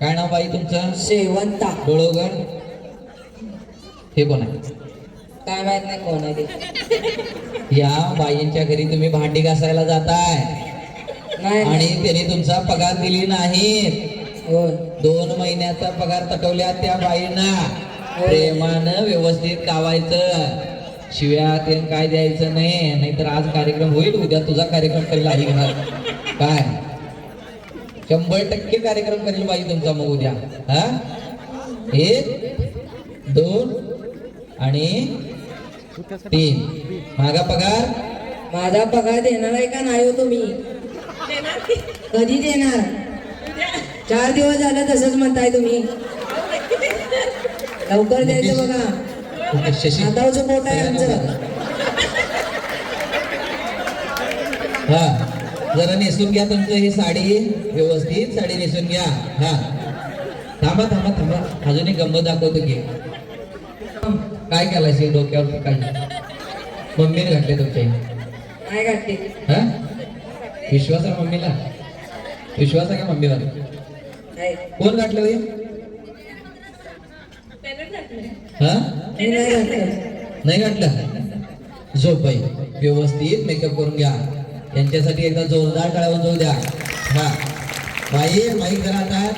काय नाव बाई तुमचं? शेवंता. डोळोगड. हे कोण आहे? काय माहित नाही कोण आहे ते. या बाईंच्या घरी तुम्ही भांडी घासायला जाताय नाही आणि त्यांनी तुमचा पगार दिली नाही. हो 2 महिन्याचा पगार तटवल्या त्या बाईंना. प्रेमानं व्यवस्थित कावायचं, शिव्या ते काय द्यायचं नाही. नाहीतर आज कार्यक्रम होईल, उद्या तुझा कार्यक्रम करेल आई घरात. काय 100% कार्यक्रम करेल बाई तुमचा मग उद्या. हा 1 2 आणि 3 मागा पगार. माझा पगार देणार आहे का नाही हो तुम्ही? कधी देणार? 4 दिवस झालं तसंच म्हणताय तुम्ही. लवकर द्यायचं बघा. शशी हातावचं पोट आहे आमचं. हा जरा नेसून घ्या तुमचं ही साडी, व्यवस्थित साडी नेसून घ्या. हा थांबा थांबा थांबा, अजून एक गंमत दाखवतो की. काय केलाय डोक्यावर? काही मम्मीने घातले तुमच्या? नाही घातली. हा विश्वास आहे मम्मीला? विश्वास आहे का मम्मीवर? नाही कोण घातलं हे? हा मी नाही घातलं. नाही घातलं. झोप बाई, व्यवस्थित मेकअप करून घ्या. यांच्यासाठी एकदा जोरदार टाळ्या वाजवू द्या. हा बाई माईक जरा आता